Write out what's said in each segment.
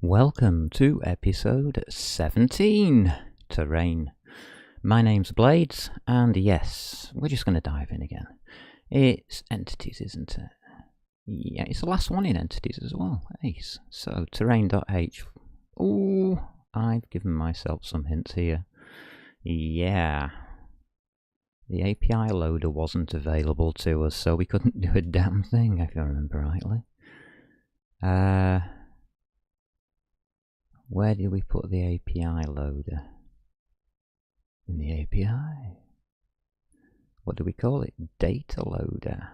Welcome to episode 17, Terrain. My name's Blades, and yes, we're just going to dive in again. It's entities, isn't it? Yeah, it's the last one in entities as well. Ace. So, terrain.h. Ooh, I've given myself some hints here. Yeah. The API loader wasn't available to us, so we couldn't do a damn thing, if I remember rightly. Where did we put the API loader? In the API. What do we call it? Data loader.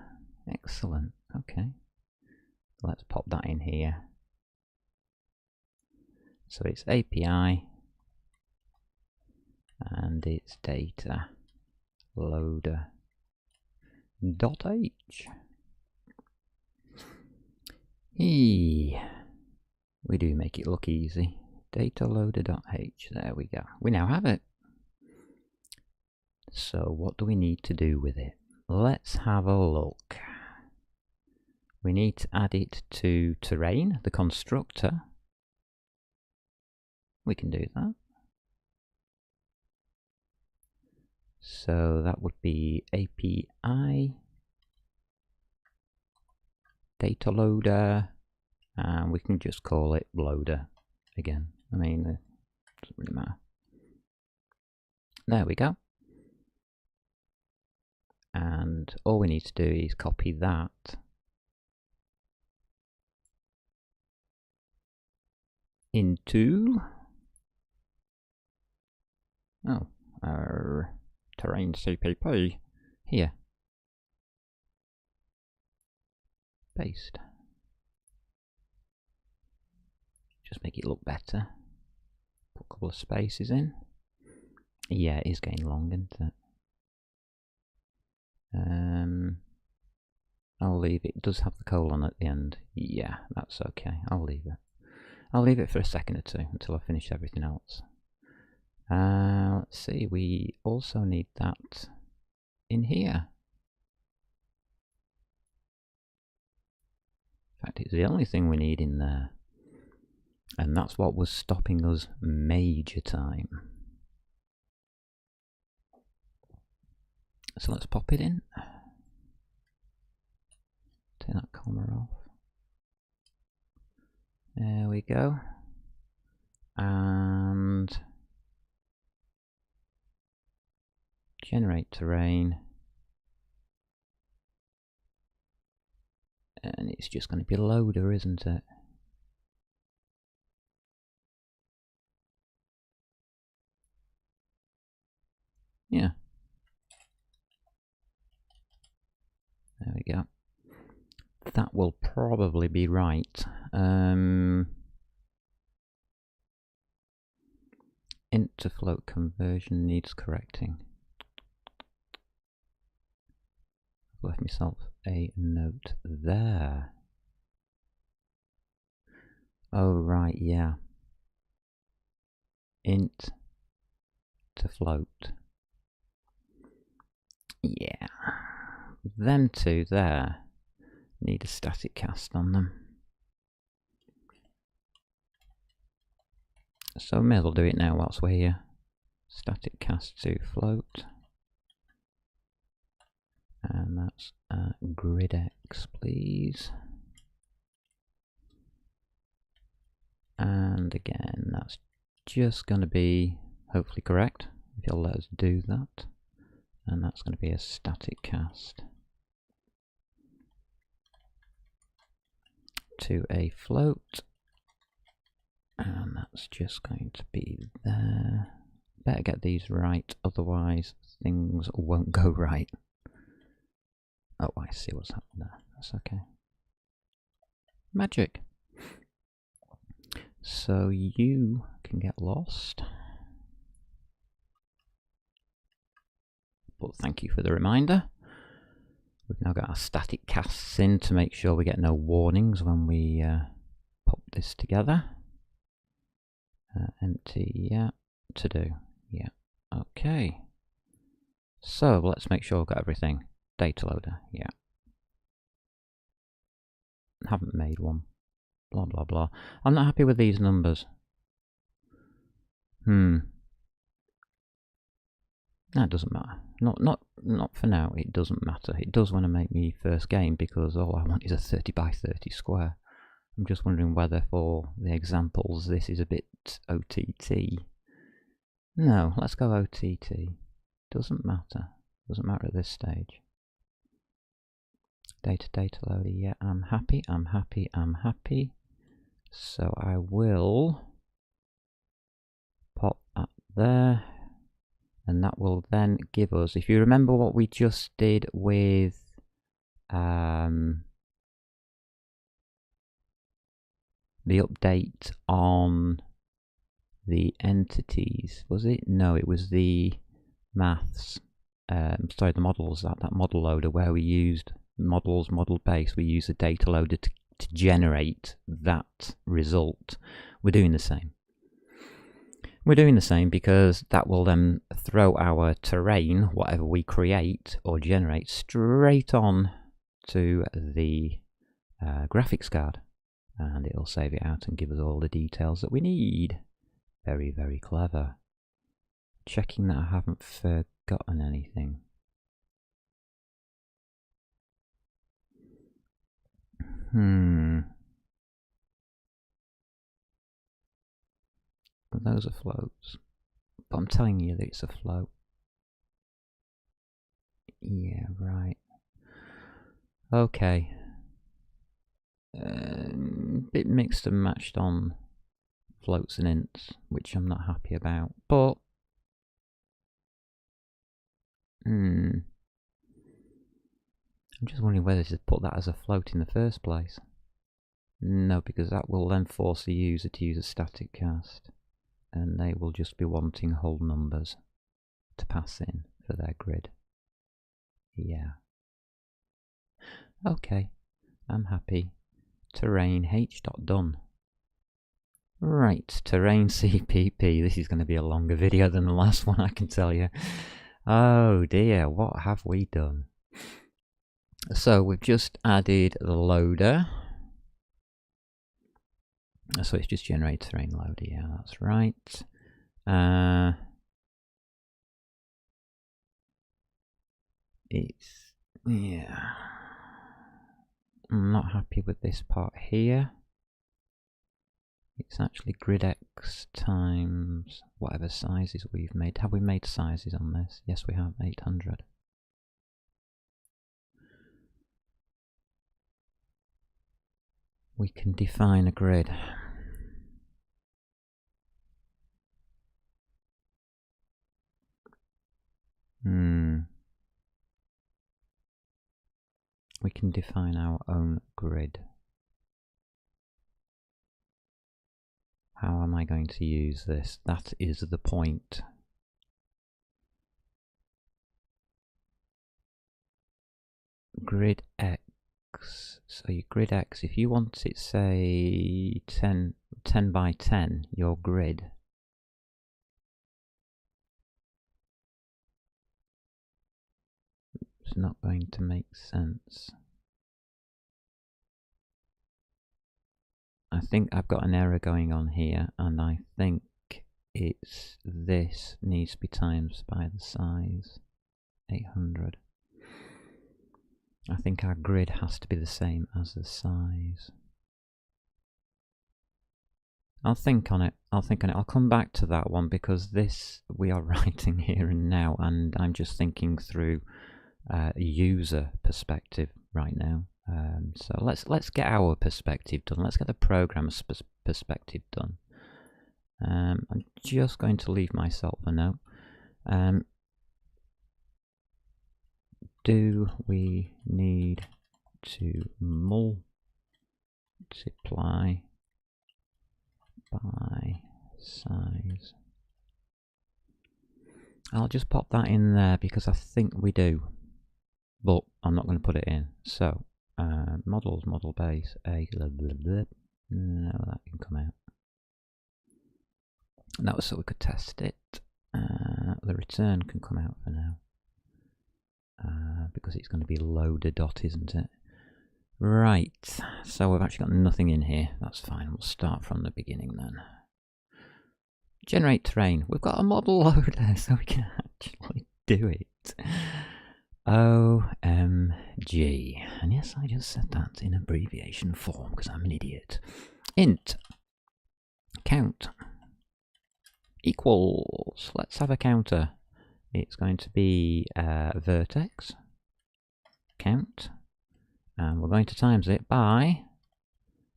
Excellent. Okay. Let's pop that in here. So it's API and it's data loader .h. We do make it look easy. Data loader.h. There we go. We now have it. So what do we need to do with it? Let's have a look. We need to add it to terrain, the constructor. We can do that. So that would be API data loader, and we can just call it loader again. I mean, it doesn't really matter. There we go. And all we need to do is copy that into our terrain CPP here. Paste. Just make it look better. Put a couple of spaces in. Yeah, it is getting long, isn't it? I'll leave it. It does have the colon at the end. Yeah, that's okay. I'll leave it. I'll leave it for a second or two until I finish everything else. Let's see. We also need that in here. In fact, it's the only thing we need in there. And that's what was stopping us major time. So let's pop it in. Turn that comma off. There we go. And generate terrain. And it's just going to be a loader, isn't it? Yeah. There we go. That will probably be right. Int to float conversion needs correcting. I've left myself a note there. Oh right, yeah. Int to float. Yeah. Them two there need a static cast on them. So we may as well do it now whilst we're here. Static cast to float. And that's gridx, please. And again, that's just going to be hopefully correct, if you'll let us do that. And that's going to be a static cast to a float. And that's just going to be there. Better get these right, otherwise things won't go right. Oh, I see what's happened there. That's okay. Magic. So you can get lost. But thank you for the reminder. We've now got our static casts in to make sure we get no warnings when we pop this together. Empty, yeah. To do, yeah. Okay. So let's make sure we've got everything. Data loader, yeah. Haven't made one. blah blah blah. I'm not happy with these numbers. That doesn't matter. Not for now. It doesn't matter. It does when I make my first game, because all I want is a 30 by 30 square. I'm just wondering whether for the examples this is a bit OTT. No, let's go OTT. Doesn't matter. Doesn't matter at this stage. Data loading. Yeah, I'm happy. So I will pop that there. And that will then give us, if you remember what we just did with the update on the entities, was it? No, it was the maths. Sorry, the models, that model loader where we used models, model base, we use the data loader to generate that result. We're doing the same. We're doing the same because that will then throw our terrain, whatever we create or generate, straight on to the graphics card. And it'll save it out and give us all the details that we need. Very, very clever. Checking that I haven't forgotten anything. Those are floats. But I'm telling you that it's a float. Yeah, right. Okay. Bit mixed and matched on floats and ints, which I'm not happy about. But I'm just wondering whether to put that as a float in the first place. No, because that will then force the user to use a static cast, and they will just be wanting whole numbers to pass in for their grid. Yeah. Okay, I'm happy. Terrain h.done. Right, terrain CPP. This is going to be a longer video than the last one, I can tell you. Oh dear, what have we done? So we've just added the loader. So it's just generate terrain loader, yeah, that's right. Yeah. I'm not happy with this part here. It's actually grid X times whatever sizes we've made. Have we made sizes on this? Yes, we have, 800. We can define a grid. We can define our own grid. How am I going to use this? That is the point. Grid X. So your grid X, if you want it, say 10 by 10, your grid. It's not going to make sense. I think I've got an error going on here, and I think it's this needs to be times by the size, 800. I think our grid has to be the same as the size. I'll think on it. I'll come back to that one, because this we are writing here and now, and I'm just thinking through user perspective right now. So let's get our perspective done. Let's get the programmer's perspective done. I'm just going to leave myself a note. Do we need to multiply by size? I'll just pop that in there because I think we do, but I'm not going to put it in. So models, model base, a blah, blah, blah. No, that can come out. And that was so we could test it. The return can come out for now, because it's going to be loader dot, isn't it? Right, so we've actually got nothing in here. That's fine. We'll start from the beginning then. Generate terrain. We've got a model loader, so we can actually do it. OMG. And yes, I just said that in abbreviation form because I'm an idiot. Int count equals. Let's have a counter. It's going to be vertex count. And we're going to times it by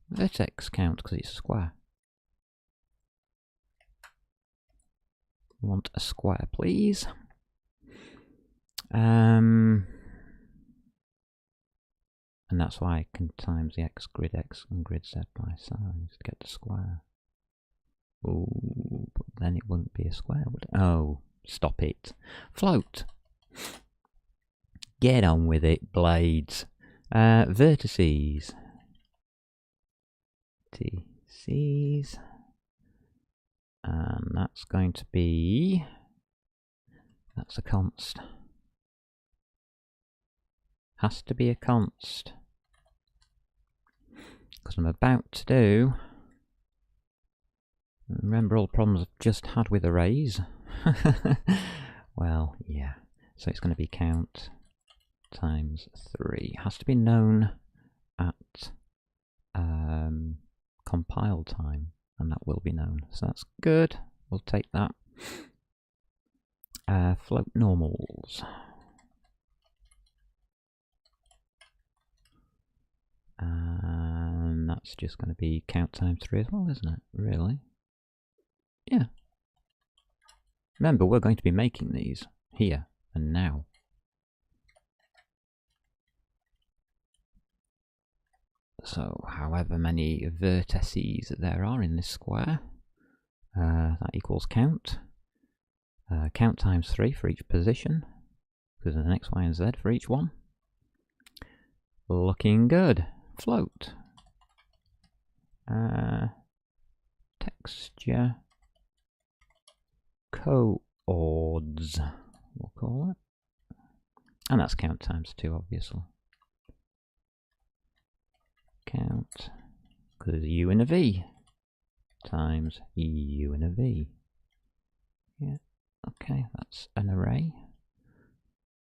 vertex count because it's a square. Want a square, please. And that's why I can times the x and grid z by size to get the square. Oh, but then it wouldn't be a square, would it? Oh, stop it. Float. Get on with it, blades. Vertices. Vertices. And that's going to be... That's a const. Has to be a const. Because I'm about to do... Remember all the problems I've just had with arrays? Well, yeah. So it's going to be count times 3. It has to be known at compile time, and that will be known. So that's good. We'll take that. Float normals. And that's just going to be count times 3 as well, isn't it? Really? Yeah. Remember, we're going to be making these here and now. So, however many vertices there are in this square, that equals count. Count times 3 for each position, because there's an x, y, and z for each one. Looking good. Float. Texture. Coords, we'll call it. And that's count times 2, obviously. Count, because there's a u and a v, times u and a v. Yeah, okay, that's an array.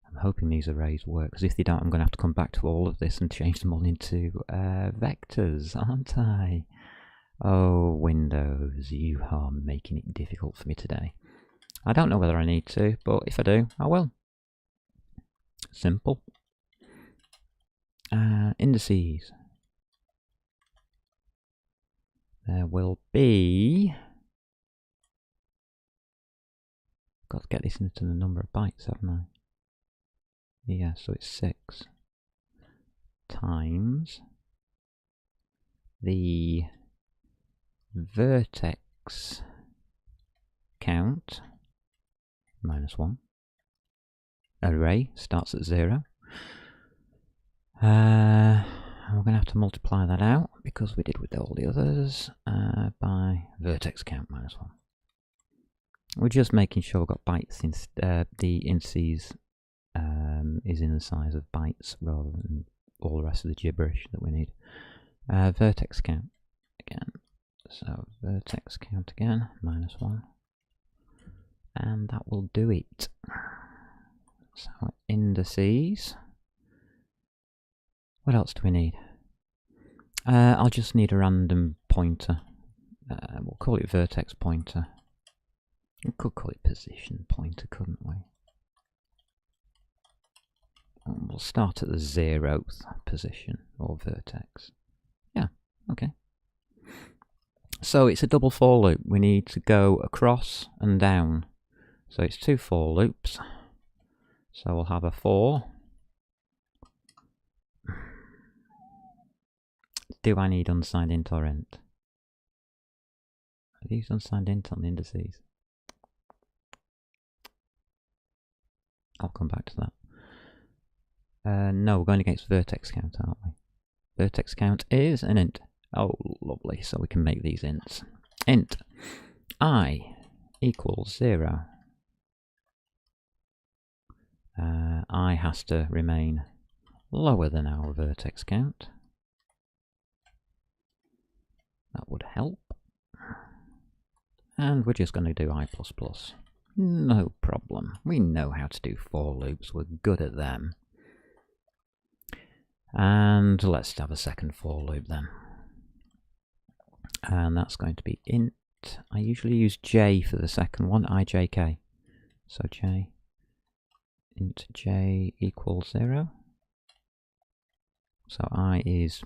I'm hoping these arrays work, because if they don't, I'm going to have to come back to all of this and change them all into vectors, aren't I? Oh, Windows, you are making it difficult for me today. I don't know whether I need to, but if I do, I will. Simple. Indices. There will be... Got to get this into the number of bytes, haven't I? Yeah, so it's 6 times the vertex count minus 1. Array starts at 0. We're going to have to multiply that out, because we did with all the others, by vertex count minus 1. We're just making sure we've got bytes, the indices is in the size of bytes rather than all the rest of the gibberish that we need. Vertex count again. So vertex count again, minus 1. And that will do it. So indices. What else do we need? I'll just need a random pointer. We'll call it vertex pointer. We could call it position pointer, couldn't we? And we'll start at the 0th position, or vertex. Yeah, okay. So it's a double for loop. We need to go across and down. So it's 2 for loops. So we'll have a for. Do I need unsigned int or int? Are these unsigned int on the indices? I'll come back to that. No, we're going against vertex count, aren't we? Vertex count is an int. Oh, lovely. So we can make these ints. Int I equals 0. I has to remain lower than our vertex count. That would help. And we're just going to do I++. No problem. We know how to do for loops. We're good at them. And let's have a second for loop then. And that's going to be int. I usually use j for the second one, ijk. So j, int j equals 0. So I is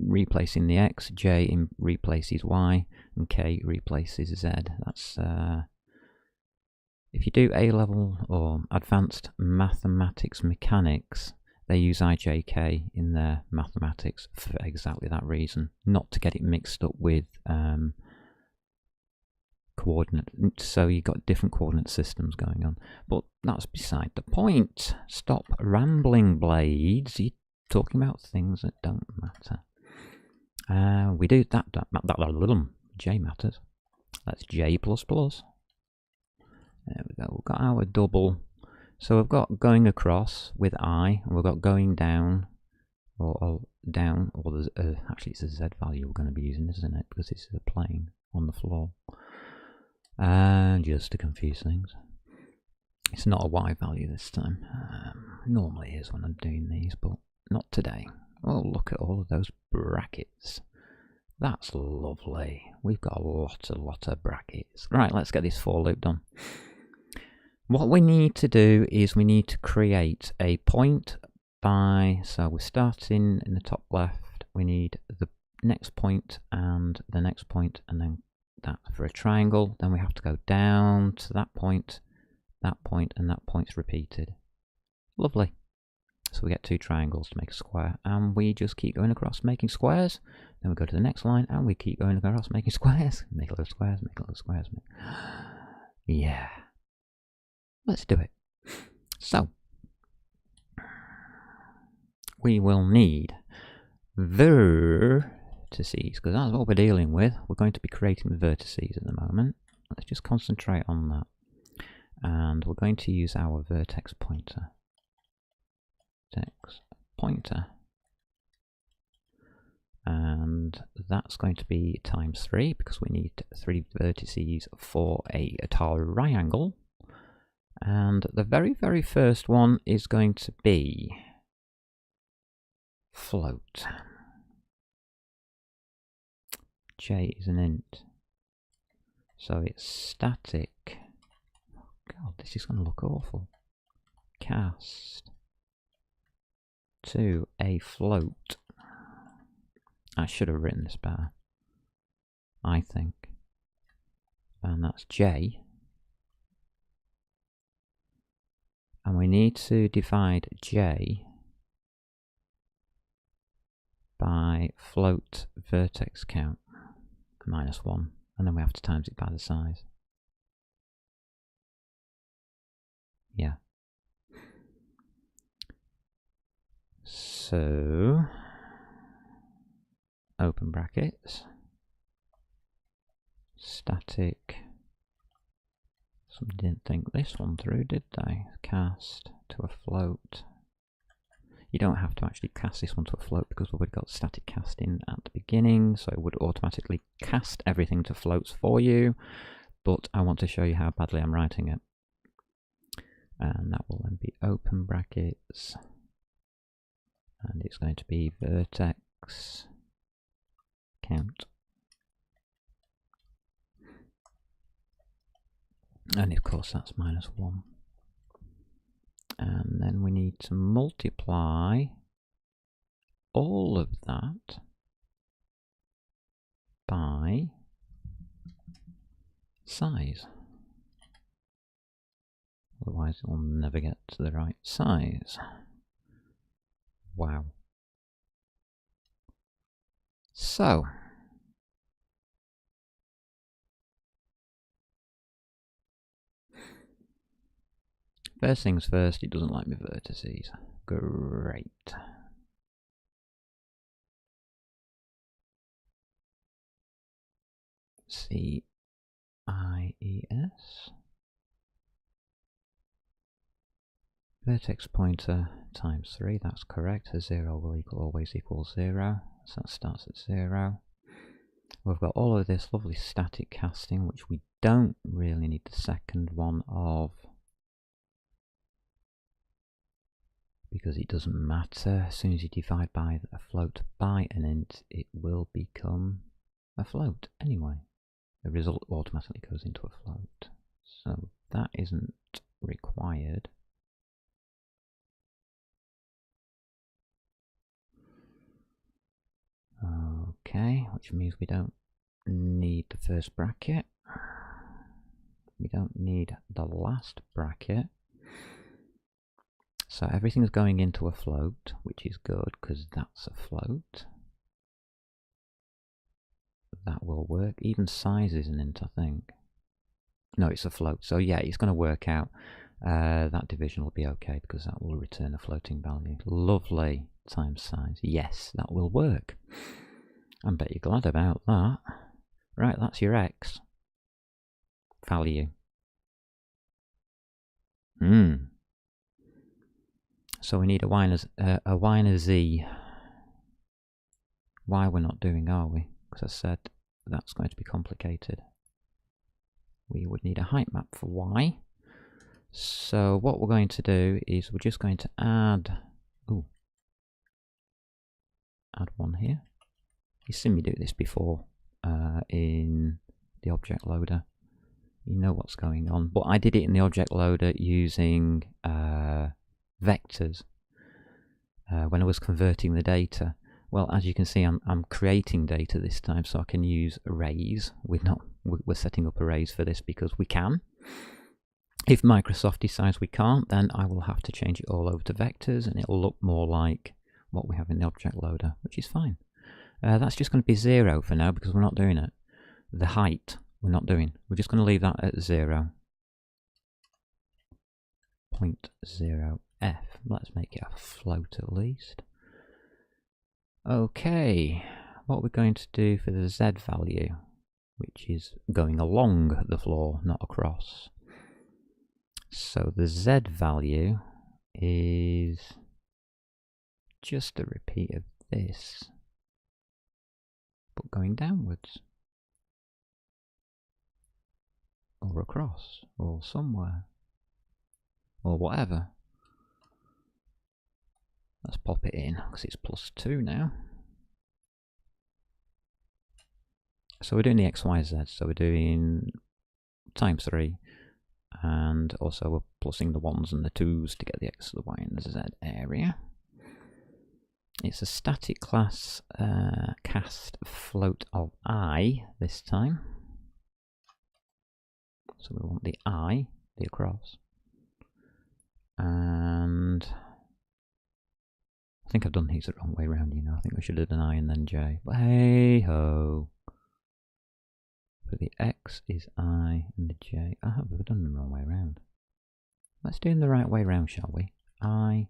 replacing the x, j replaces y, and k replaces z. That's if you do A-level or advanced mathematics mechanics, they use IJK in their mathematics for exactly that reason, not to get it mixed up with coordinate. So you've got different coordinate systems going on. But that's beside the point. Stop rambling, Blades. You're talking about things that don't matter. We do that J matters. That's J++. There we go. We've got our double. So we've got going across with I, and we've got going down, or down, or there's actually it's a Z value we're going to be using, isn't it? Because it's a plane on the floor. And just to confuse things, it's not a Y value this time. Normally it is when I'm doing these, but not today. Oh, look at all of those brackets. That's lovely. We've got a lot of brackets. Right, let's get this for loop done. What we need to do is we need to create a point by, so we're starting in the top left, we need the next point and the next point, and then that for a triangle. Then we have to go down to that point, and that point's repeated. Lovely. So we get 2 triangles to make a square, and we just keep going across making squares. Then we go to the next line and we keep going across making squares. Make a little squares, make a little squares. Yeah. Let's do it. So, we will need vertices, because that's what we're dealing with. We're going to be creating the vertices at the moment. Let's just concentrate on that. And we're going to use our vertex pointer. And that's going to be times 3, because we need 3 vertices for a triangle. And the very first one is going to be float. J is an int. So it's static. Oh God, this is going to look awful. Cast to a float. I should have written this better, I think. And that's J. And we need to divide J by float vertex count, -1, and then we have to times it by the size. Yeah. So, open brackets, static. Some didn't think this one through, did they? Cast to a float. You don't have to actually cast this one to a float because we've got static casting at the beginning, so it would automatically cast everything to floats for you. But I want to show you how badly I'm writing it. And that will then be open brackets. And it's going to be vertex count. And of course that's -1. And then we need to multiply all of that by size. Otherwise it will never get to the right size. Wow. So, first things first, it doesn't like my vertices. Great. CIES. Vertex pointer times 3, that's correct. A 0 will always equal 0. So that starts at 0. We've got all of this lovely static casting, which we don't really need the second one of, because it doesn't matter. As soon as you divide by a float by an int, it will become a float anyway. The result automatically goes into a float. So that isn't required. Okay, which means we don't need the first bracket. We don't need the last bracket. So everything's going into a float, which is good because that's a float. That will work. Even size is an int, I think. No, it's a float. So yeah, it's going to work out. That division will be okay because that will return a floating value. Lovely. Times size. Yes, that will work. I bet you're glad about that. Right, that's your x value. So we need a y and a z. Y we're not doing, are we? Because I said that's going to be complicated. We would need a height map for y. So what we're going to do is we're just going to add one here. You've seen me do this before in the object loader. You know what's going on. But I did it in the object loader using vectors when I was converting the data. Well, as you can see, I'm creating data this time, so I can use arrays. We're setting up arrays for this because we can. If Microsoft decides we can't, then I will have to change it all over to vectors, and it'll look more like what we have in the object loader, which is fine. That's just going to be 0 for now because we're not doing it. The height we're not doing. We're just going to leave that at 0. 0.0f. Let's make it a float at least. Okay, what we're going to do for the z value, which is going along the floor, not across. So the z value is just a repeat of this, but going downwards, or across, or somewhere, or whatever. Let's pop it in, because it's +2 now. So we're doing the x, y, z, so we're doing times 3, and also we're plussing the 1s and the 2s to get the x, the y, and the z area. It's a static class cast float of I this time. So we want the I, the across. And I think I've done these the wrong way around, you know. I think we should have done I and then j. But hey ho. For the x is I and the j. Oh, we've done them the wrong way around. Let's do them the right way around, shall we? I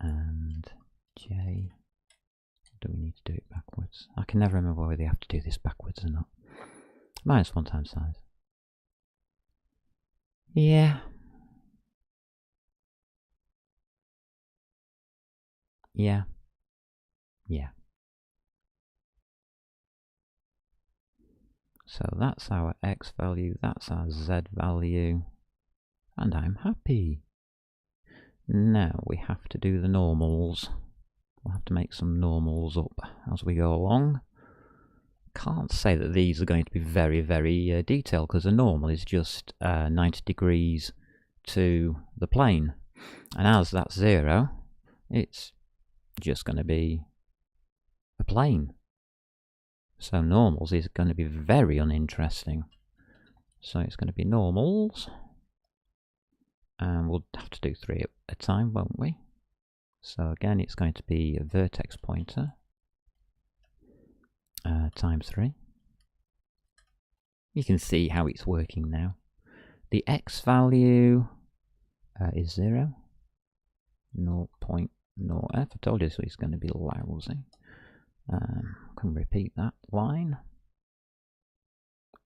and j. Do we need to do it backwards? I can never remember whether they have to do this backwards or not. -1 times size. Yeah. Yeah. Yeah. So that's our x value, that's our z value, and I'm happy. Now we have to do the normals. We'll have to make some normals up as we go along. Can't say that these are going to be very, very detailed, because a normal is just 90 degrees to the plane. And as that's 0, it's just going to be a plane. So normals is going to be very uninteresting. So it's going to be normals. And we'll have to do 3 at a time, won't we? So again, it's going to be a vertex pointer times 3. You can see how it's working now. The x value is 0. 0.0f. I told you this was going to be lousy. Can repeat that line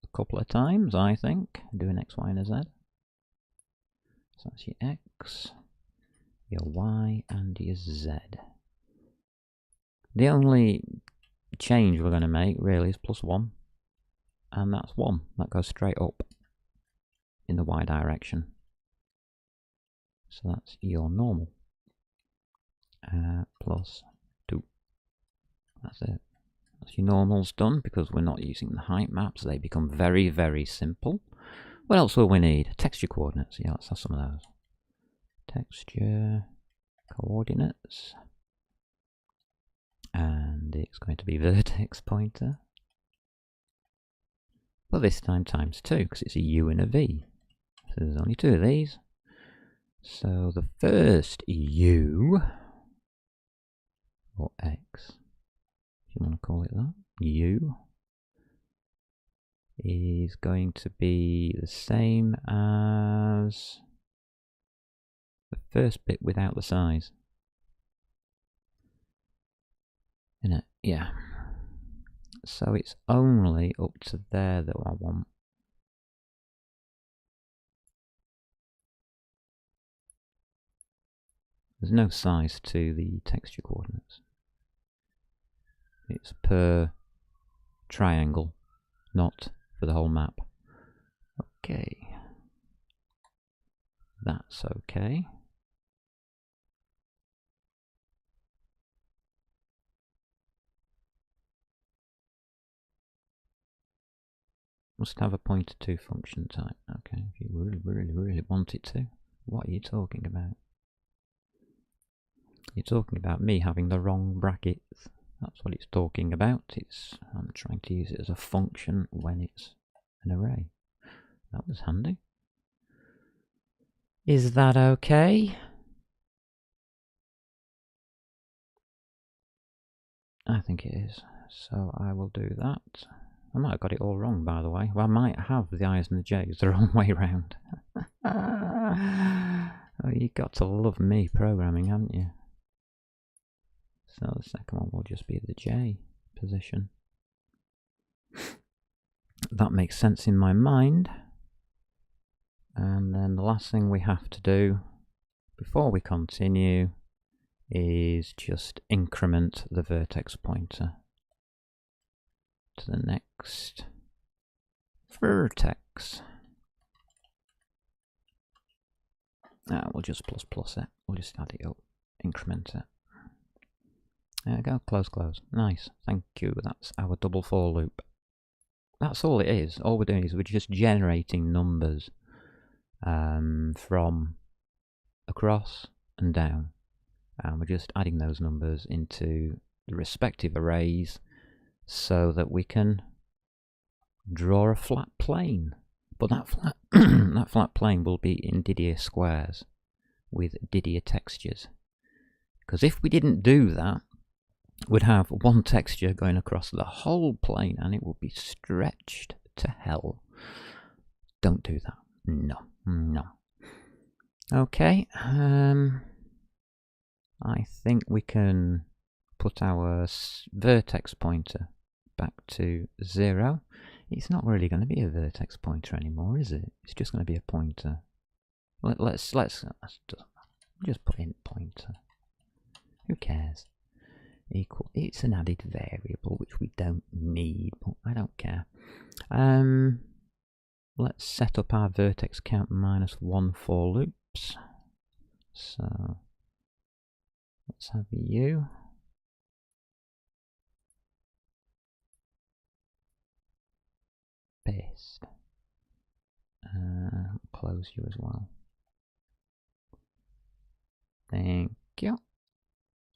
a couple of times, I think. Do an x, y, and a z. So that's your x, your y, and your z. The only change we're going to make really is +1. And that's 1. That goes straight up in the y direction. So that's your normal. +2. That's it. That's your normals done. Because we're not using the height maps, they become very, very simple. What else will we need? Texture coordinates. Yeah, let's have some of those. Texture coordinates. And it's going to be vertex pointer. But this time times 2, because it's a U and a V. So there's only 2 of these. So the first U, or X, if you want to call it that, U, is going to be the same as the first bit without the size. Isn't it? Yeah. So it's only up to there that I want. There's no size to the texture coordinates. It's per triangle, not for the whole map. Okay. That's okay. Must have a pointer to function type. Okay, if you really want it to. What are you talking about? You're talking about me having the wrong brackets. That's what it's talking about. I'm trying to use it as a function when it's an array. That was handy. Is that okay? I think it is. So I will do that. I might have got it all wrong, by the way. Well, I might have the I's and the J's the wrong way round. Oh, you've got to love me programming, haven't you? So the second one will just be the J position. That makes sense in my mind. And then the last thing we have to do before we continue is just increment the vertex pointer to the next vertex. We'll just plus it. We'll just add it up, increment it. There we go, close. Nice, thank you. That's our double for loop. That's all it is. All we're doing is we're just generating numbers from across and down. And we're just adding those numbers into the respective arrays so that we can draw a flat plane. But that flat, that flat plane will be in Didier squares with Didier textures. Because if we didn't do that, we'd have one texture going across the whole plane and it would be stretched to hell. Don't do that. No. Okay. I think we can put our vertex pointer back to 0. It's not really going to be a vertex pointer anymore, is it? It's just going to be a pointer. Let's just put in pointer. Who cares? Equal. It's an added variable which we don't need, but I don't care. Let's set up our vertex count -1 for loops. So let's have you. Paste. Close you as well. Thank you.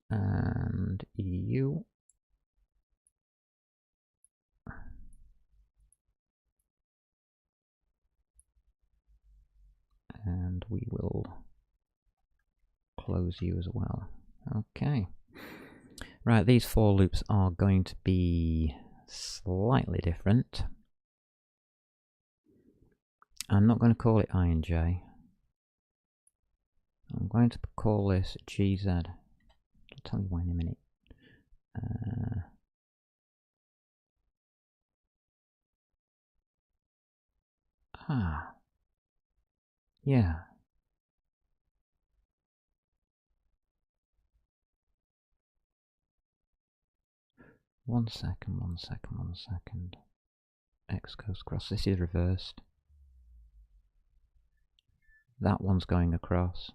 And you. And we will close you as well. Okay. Right, these for loops are going to be slightly different. I'm not going to call it I and J. I'm going to call this GZ. I'll tell you why in a minute. Yeah. 1 second, 1 second, 1 second. X goes across. This is reversed. That one's going across.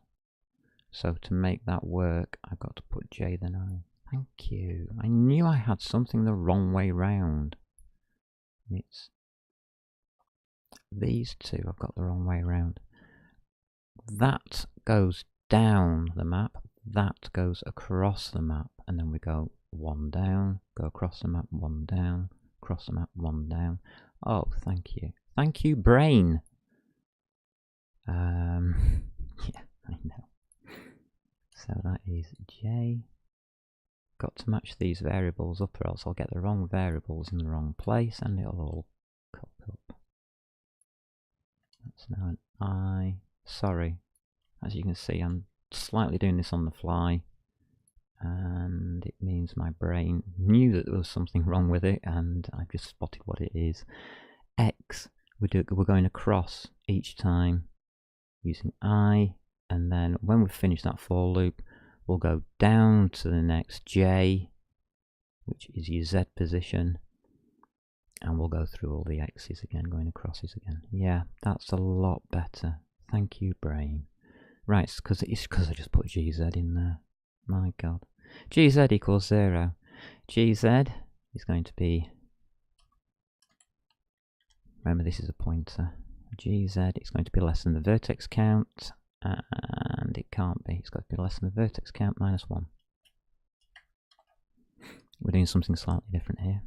So to make that work, I've got to put J then I. Thank you. I knew I had something the wrong way round. It's these two I've got the wrong way round. That goes down the map. That goes across the map. And then we go 1 down, go across the map, 1 down, across the map, 1 down. Oh, thank you. Thank you, brain. Yeah, I know. So that is J. Got to match these variables up or else I'll get the wrong variables in the wrong place and it'll all cock up. That's now an I. Sorry. As you can see, I'm slightly doing this on the fly. And it means my brain knew that there was something wrong with it and I just spotted what it is. X, we're going across each time using I, and then when we've finished that for loop, we'll go down to the next J, which is your Z position, and we'll go through all the X's again, going acrosses again. Yeah, that's a lot better. Thank you, brain. Right, it's because I just put GZ in there. My God. GZ equals 0. GZ is going to be, remember this is a pointer, GZ is going to be less than the vertex count, and it can't be, it's got to be less than the vertex count minus 1. We're doing something slightly different here.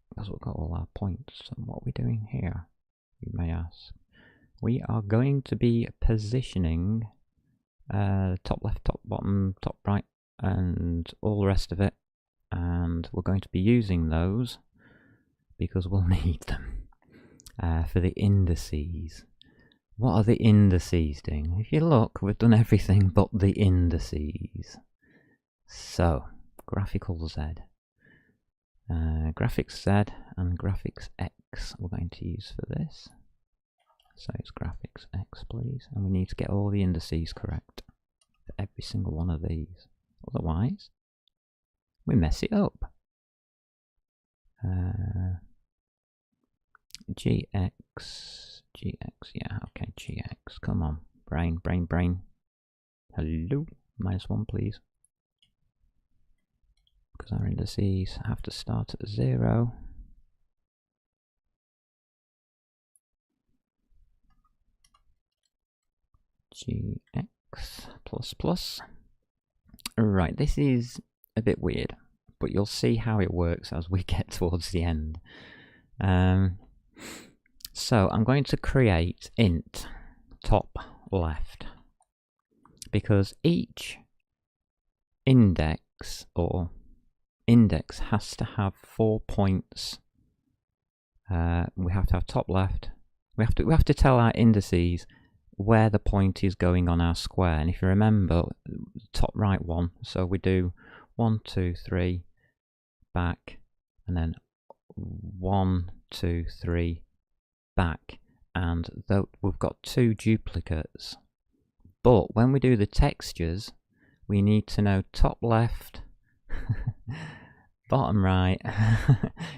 Because we've got all our points, and what are we doing here, you may ask? We are going to be positioning top left, top bottom, top right, and all the rest of it, and we're going to be using those because we'll need them for the indices. What are the indices doing? If you look, we've done everything but the indices. So, graphical Z, graphics Z and graphics X we're going to use for this. So it's graphics X, please, and we need to get all the indices correct for every single one of these. Otherwise, we mess it up. GX, yeah, okay, GX, come on, brain. Hello, -1, please. Because our indices have to start at 0. GX++. Right, this is a bit weird, but you'll see how it works as we get towards the end. So I'm going to create int top left because each index or index has to have 4 points. We have to have top left. We have to tell our indices where the point is going on our square, and if you remember, top right one, so we do 1, 2, 3 back, and then 1, 2, 3 back, and though we've got 2 duplicates, but when we do the textures we need to know top left bottom right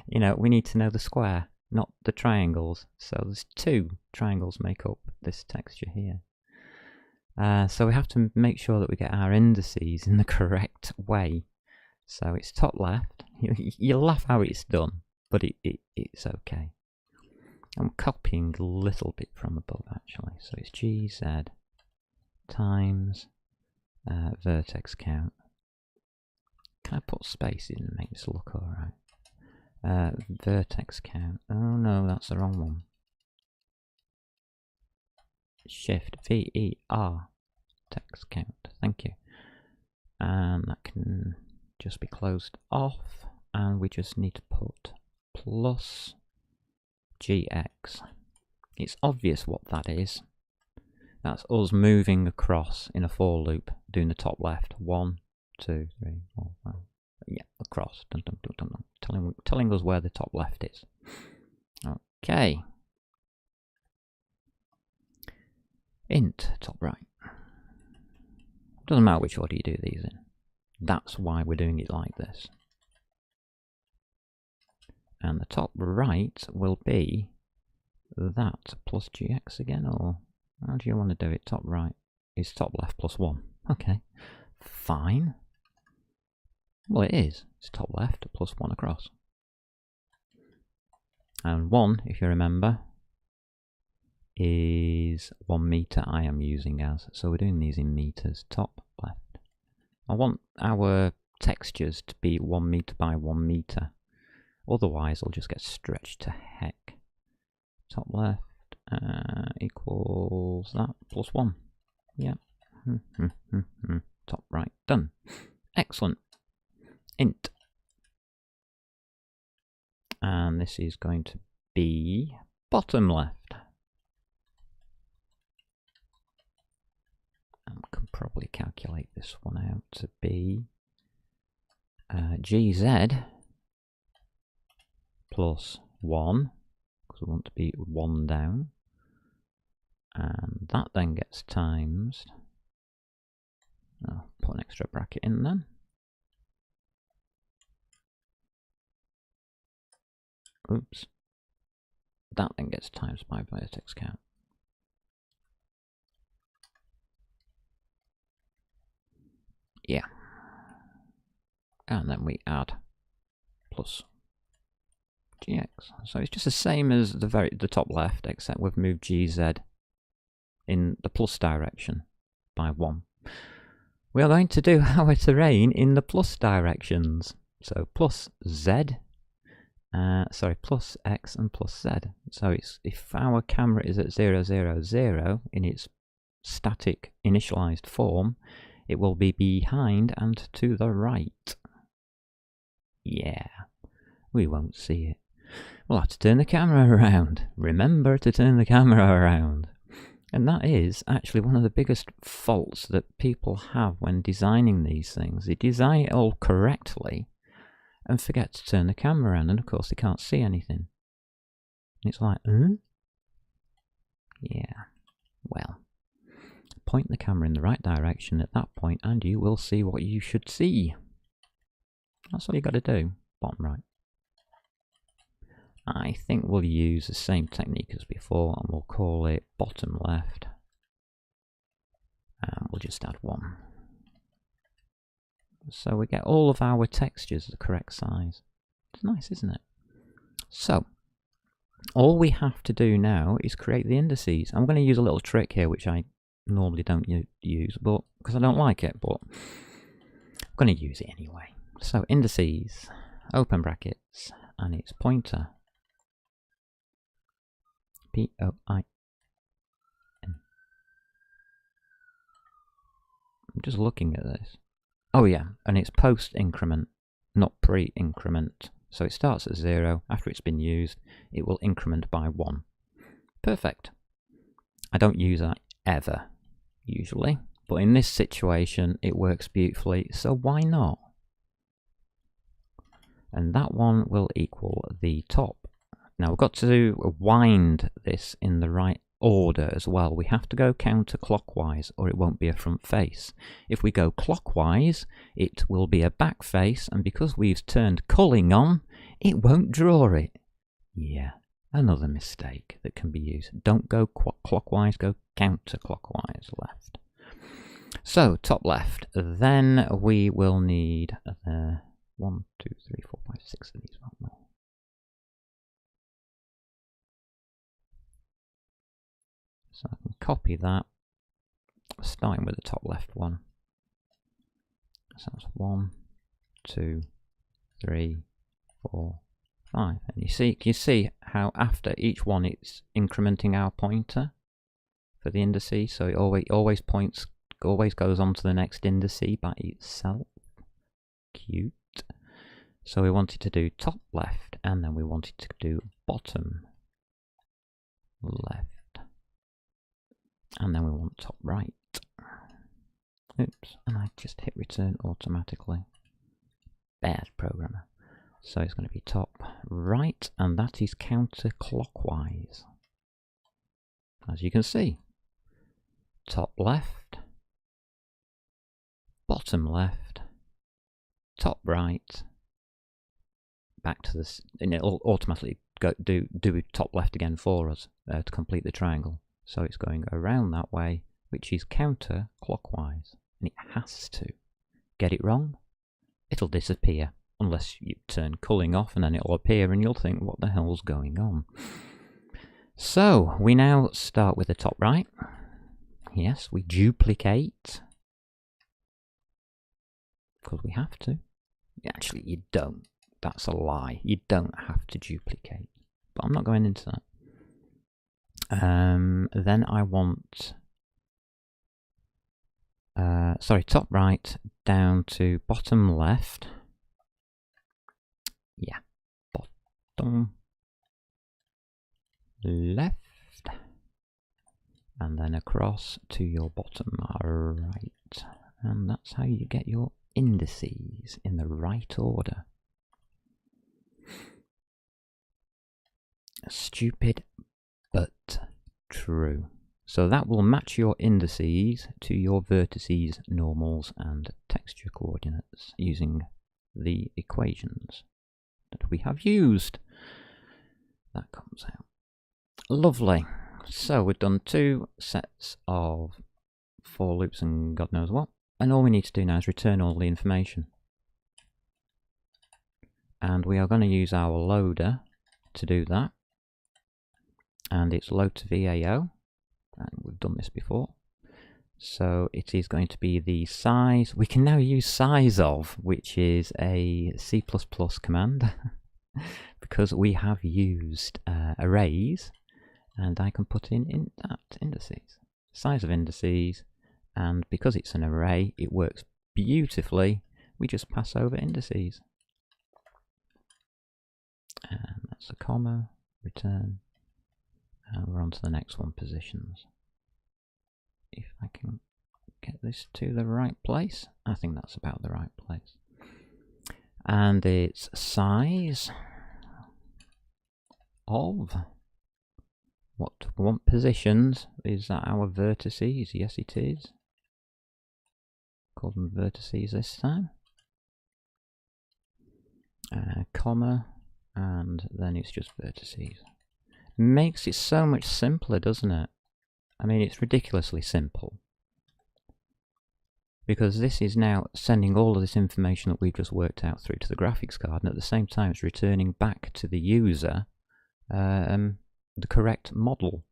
you know, we need to know the square, not the triangles. So there's 2 triangles make up this texture here. So we have to make sure that we get our indices in the correct way. So it's top left. You'll laugh how it's done, but it's okay. I'm copying a little bit from above actually. So it's GZ times vertex count. Can I put spaces in and make this look alright? Vertex count. Oh no, that's the wrong one. Shift VER text count. Thank you. And that can just be closed off, and we just need to put plus GX. It's obvious what that is. That's us moving across in a for loop, doing the top left. 1, 2, 3, 4, 5. Yeah, across. Dun, dun, dun, dun, dun. Telling us where the top left is. Okay. Int top right. Doesn't matter which order you do these in. That's why we're doing it like this. And the top right will be that plus GX again, or how do you want to do it? Top right is top left plus 1. Okay, fine. Well, it is. It's top left plus 1 across. And 1, if you remember, is 1 meter I am using as. So we're doing these in meters. Top left. I want our textures to be 1 meter by 1 meter. Otherwise, they'll just get stretched to heck. Top left equals that plus 1. Yeah. Top right. Done. Excellent. Int. And this is going to be bottom left. I can probably calculate this one out to be GZ plus 1, because we want to be 1 down. And that then gets times. I'll put an extra bracket in then. Oops. That then gets times by vertex count. Yeah. And then we add plus GX. So it's just the same as the top left, except we've moved GZ in the plus direction by 1. We are going to do our terrain in the plus directions. So plus Z, plus X and plus Z. So it's, if our camera is at 0, 0, 0 in its static initialized form, it will be behind and to the right. Yeah, we won't see it. We'll have to turn the camera around. Remember to turn the camera around. And that is actually one of the biggest faults that people have when designing these things. They design it all correctly and forget to turn the camera around, and of course they can't see anything. And it's like, Yeah, well, point the camera in the right direction at that point and you will see what you should see. That's all you got to do. Bottom right. I think we'll use the same technique as before and we'll call it bottom left. And we'll just add 1. So we get all of our textures the correct size. It's nice, isn't it? So, all we have to do now is create the indices. I'm going to use a little trick here which I normally don't use, but because I don't like it, but I'm going to use it anyway. So indices, open brackets, and it's pointer. P-O-I-N. I'm just looking at this. Oh yeah, and it's post increment, not pre increment. So it starts at 0. After it's been used, it will increment by 1. Perfect. I don't use that ever, usually, but in this situation it works beautifully, so why not? And that one will equal the top. Now we've got to wind this in the right order as well. We have to go counterclockwise or it won't be a front face. If we go clockwise, it will be a back face, and because we've turned culling on, it won't draw it. Yeah, another mistake that can be used. Don't go clockwise, go counterclockwise left. So top left, then we will need 1, 2, 3, 4, 5, 6 of these, won't we? So I can copy that, starting with the top left one. So that's 1, 2, 3, 4, 5. And you see how after each one it's incrementing our pointer for the indices. So it always goes on to the next indice by itself. Cute. So we wanted to do top left, and then we wanted to do bottom left. And then we want top right. Oops, and I just hit return automatically. Bad programmer. So it's going to be top right, and that is counterclockwise. As you can see, top left, bottom left, top right, back to this, and it'll automatically do top left again for us to complete the triangle. So it's going around that way, which is counterclockwise, and it has to. Get it wrong, it'll disappear, unless you turn culling off, and then it'll appear and you'll think, what the hell's going on? So we now start with the top right. Yes, we duplicate, because we have to. Actually, you don't. That's a lie. You don't have to duplicate. But I'm not going into that. Then I want... top right down to bottom left. Yeah, bottom left. And then across to your bottom right. And that's how you get your indices in the right order. Stupid, but true. So that will match your indices to your vertices, normals, and texture coordinates using the equations that we have used. That comes out. Lovely. So we've done 2 sets of for loops and God knows what. And all we need to do now is return all the information. And we are going to use our loader to do that. And it's load to VAO. And we've done this before. So it is going to be the size. We can now use size of, which is a C++ command. Because we have used arrays. And I can put in that indices. Size of indices. And because it's an array, it works beautifully. We just pass over indices. And that's a comma, return. And we're on to the next one, positions. If I can get this to the right place. I think that's about the right place. And it's size of... What we want positions. Is that our vertices? Yes, it is. Call them vertices this time. Comma, and then it's just vertices. Makes it so much simpler, doesn't it? I mean, it's ridiculously simple. Because this is now sending all of this information that we've just worked out through to the graphics card, and at the same time it's returning back to the user the correct model.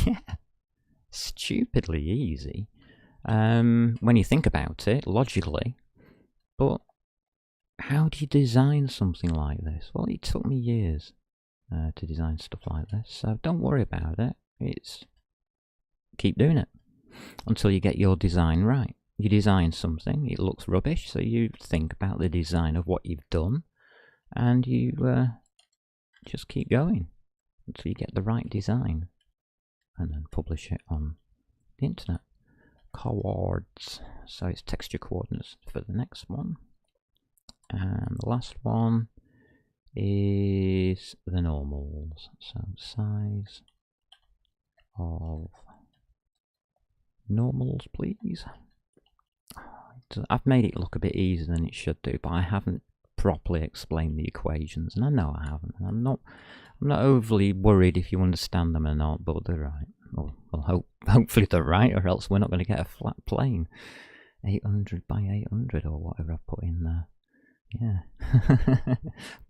Yeah, stupidly easy when you think about it logically, but how do you design something like this? Well, it took me years to design stuff like this, so don't worry about it. It's keep doing it until you get your design right. You design something, it looks rubbish, so you think about the design of what you've done, and you just keep going until you get the right design, and then publish it on the internet. Coords, so it's texture coordinates for the next one, and the last one is the normals. So size of normals, please. I've made it look a bit easier than it should do, but I haven't properly explained the equations, and I know I haven't. And I'm not overly worried if you understand them or not, but they're right. Well, hopefully they're right, or else we're not going to get a flat plane. 800 by 800 or whatever I put in there. Yeah.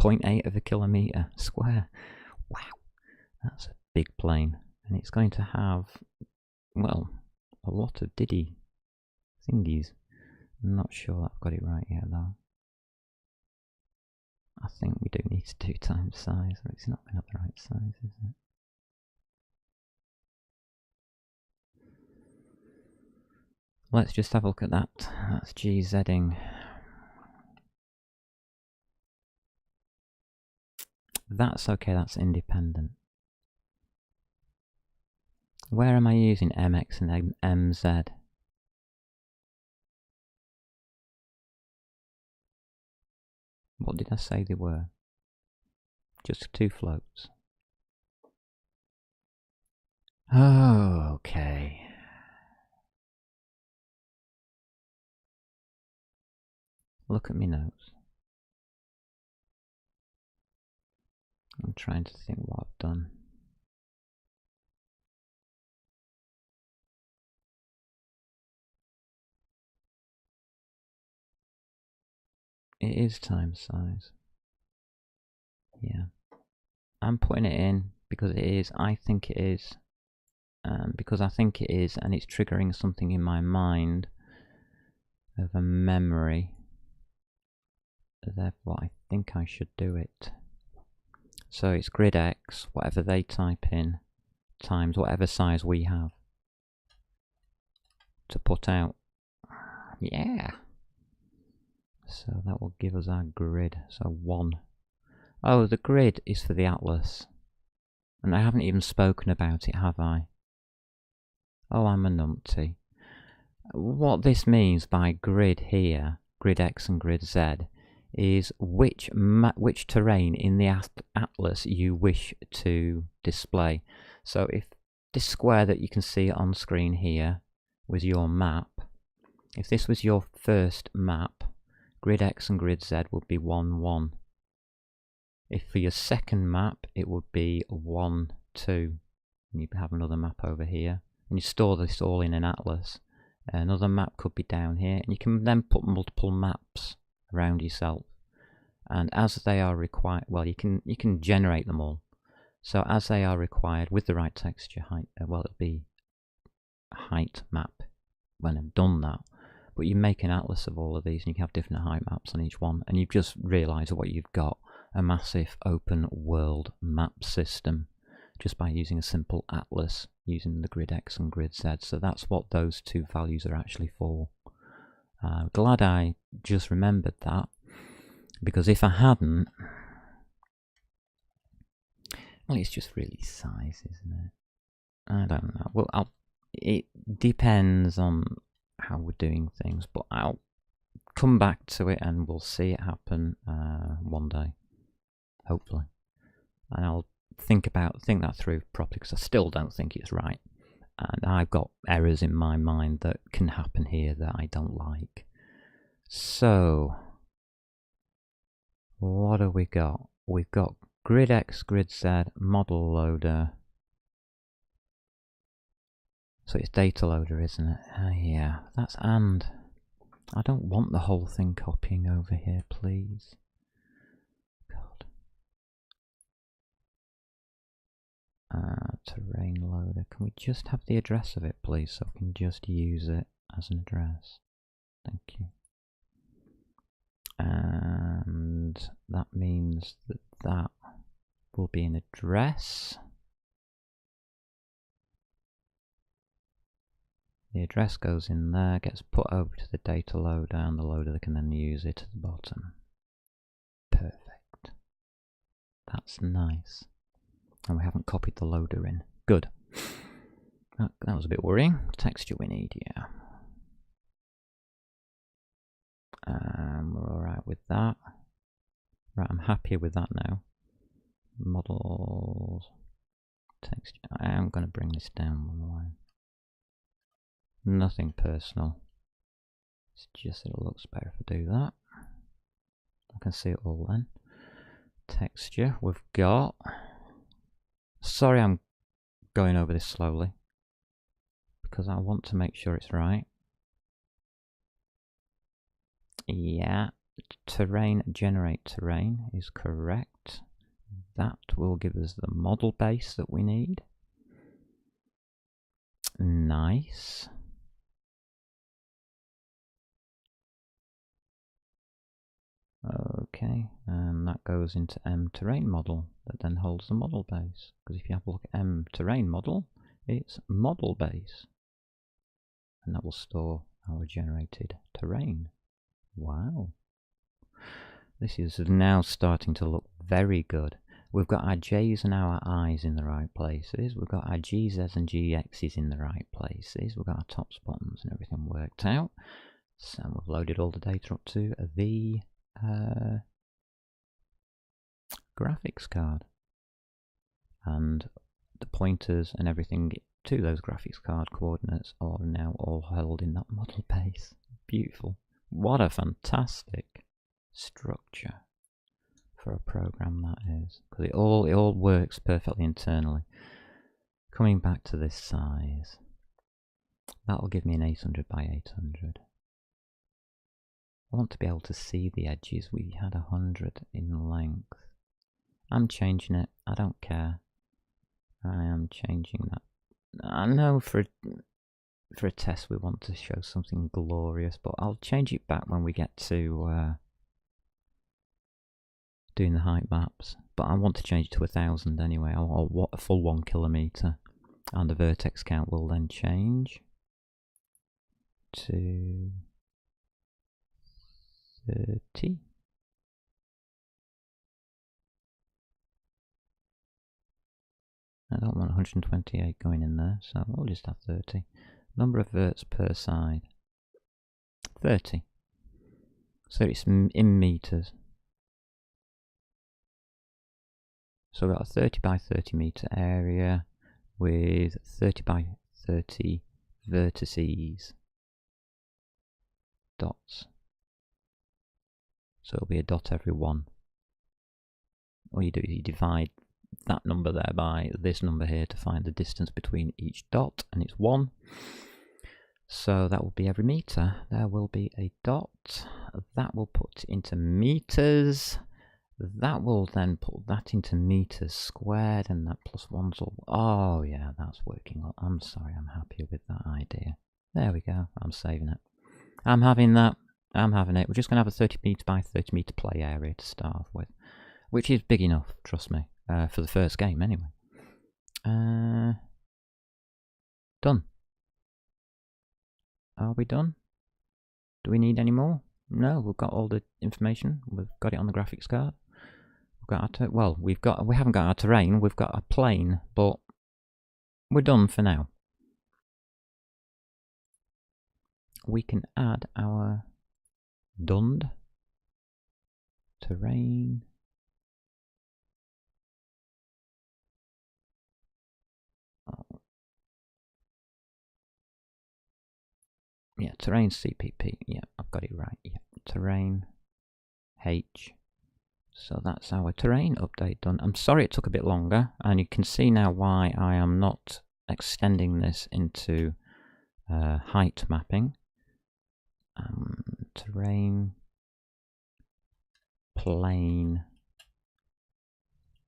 0.8 of a kilometre square. Wow. That's a big plane. And it's going to have, well, a lot of diddy thingies. I'm not sure I've got it right yet though. I think we do need to do times size, or it's not going to have the right size, is it? Let's just have a look at that. That's GZing. That's okay, that's independent. Where am I using MX and MZ? What did I say they were? Just 2 floats. Oh, okay. look at my notes. I'm trying to think what I've done. It is time size. Yeah. I'm putting it in because it is. I think it is. Because I think it is, and it's triggering something in my mind of a memory. Therefore, I think I should do it. So it's grid X, whatever they type in, times whatever size we have to put out. Yeah. So that will give us our grid. So 1. Oh, the grid is for the atlas. And I haven't even spoken about it, have I? Oh, I'm a numpty. What this means by grid here, grid X and grid Z, is which terrain in the atlas you wish to display. So if this square that you can see on screen here was your map, if this was your first map, grid X and grid Z would be 1, 1. If for your second map, it would be 1, 2. And you have another map over here. And you store this all in an atlas. Another map could be down here. And you can then put multiple maps around yourself. And as they are required, well, you can generate them all. So as they are required with the right texture height, well, it'll be a height map when I've done that. But you make an atlas of all of these, and you can have different height maps on each one, and you've just realised what you've got, a massive open world map system, just by using a simple atlas, using the grid X and grid Z. So that's what those two values are actually for. Glad I just remembered that, because if I hadn't, well, it's just really size, isn't it? I don't know. Well, it depends on how we're doing things, but I'll come back to it and we'll see it happen one day, hopefully. And I'll think that through properly, because I still don't think it's right, and I've got errors in my mind that can happen here that I don't like. So what have we got? We've got grid X, grid Z, model loader. So it's data loader, isn't it? Yeah, that's and. I don't want the whole thing copying over here, please. God. Terrain loader. Can we just have the address of it, please, so we can just use it as an address? Thank you. And that means that that will be an address. The address goes in there, gets put over to the data loader, and the loader can then use it at the bottom. Perfect. That's nice. And we haven't copied the loader in. Good. That was a bit worrying. Texture we need, yeah. We're alright with that. Right, I'm happier with that now. Models. Texture. I am going to bring this down one line. Nothing personal. It's just that it looks better if I do that. I can see it all then. Texture. We've got... Sorry I'm going over this slowly, because I want to make sure it's right. Yeah, terrain, generate terrain is correct. That will give us the model base that we need. Nice. Okay, and that goes into M terrain model that then holds the model base. Because if you have a look at M terrain model, it's model base. And that will store our generated terrain. Wow. This is now starting to look very good. We've got our J's and our I's in the right places. We've got our GZ's and GX's in the right places. We've got our tops, bottoms and everything worked out. So we've loaded all the data up to the graphics card. And the pointers and everything to those graphics card coordinates are now all held in that model base. Beautiful. What a fantastic structure for a program that is, because it all works perfectly internally. Coming back to this size, that'll give me an 800 by 800. I want to be able to see the edges. We had 100 in length. I'm changing it. I don't care. I am changing that. I know for a test we want to show something glorious, but I'll change it back when we get to doing the height maps. But I want to change it to 1000 anyway. I'll a full 1 kilometer, and the vertex count will then change to 30. I don't want 128 going in there, so we'll just have 30. Number of verts per side, 30. So it's in meters. So we've got a 30 by 30 meter area with 30 by 30 vertices, dots. So it'll be a dot every one. All you do is you divide that number there by this number here to find the distance between each dot, and it's 1. So that will be every meter. There will be a dot. That will put into meters. That will then put that into meters squared, and that plus 1's all. Oh yeah, that's working. I'm sorry, I'm happy with that idea. There we go. I'm saving it. I'm having that. I'm having it. We're just going to have a 30 meter by 30 meter play area to start off with, which is big enough, trust me, for the first game anyway. Done. Are we done? Do we need any more? No, we've got all the information. We've got it on the graphics card. We've got our we haven't got our terrain. We've got a plane, but we're done for now. We can add our dund terrain. Yeah, terrain CPP. Yeah, I've got it right. Yeah, terrain H. So that's our terrain update done. I'm sorry it took a bit longer, and you can see now why I am not extending this into height mapping. Terrain plane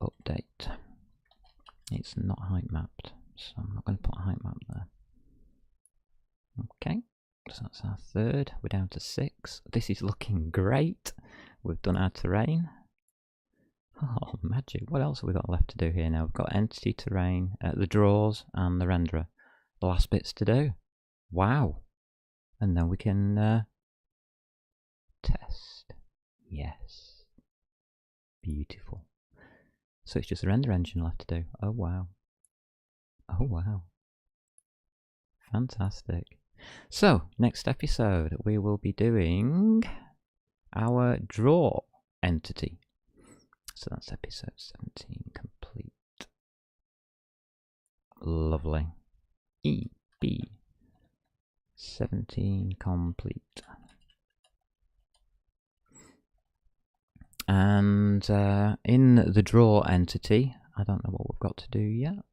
update. It's not height mapped, so I'm not going to put a height map there. Okay, so that's our third. We're down to 6. This is looking great. We've done our terrain. Oh, magic. What else have we got left to do here now? We've got entity terrain, the draws, and the renderer. The last bits to do. Wow. And then we can test. Yes. Beautiful. So it's just the render engine left to do. Oh, wow. Oh, wow. Fantastic. So, next episode, we will be doing our draw entity. So that's episode 17 complete. Lovely. EB 17 complete. And in the draw entity, I don't know what we've got to do yet.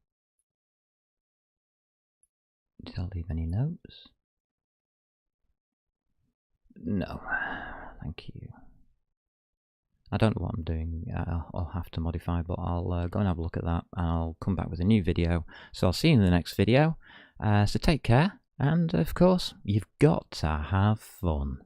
Did I leave any notes? No, thank you. I don't know what I'm doing. I'll have to modify, but I'll go and have a look at that, and I'll come back with a new video. So I'll see you in the next video. So take care, and of course, you've got to have fun.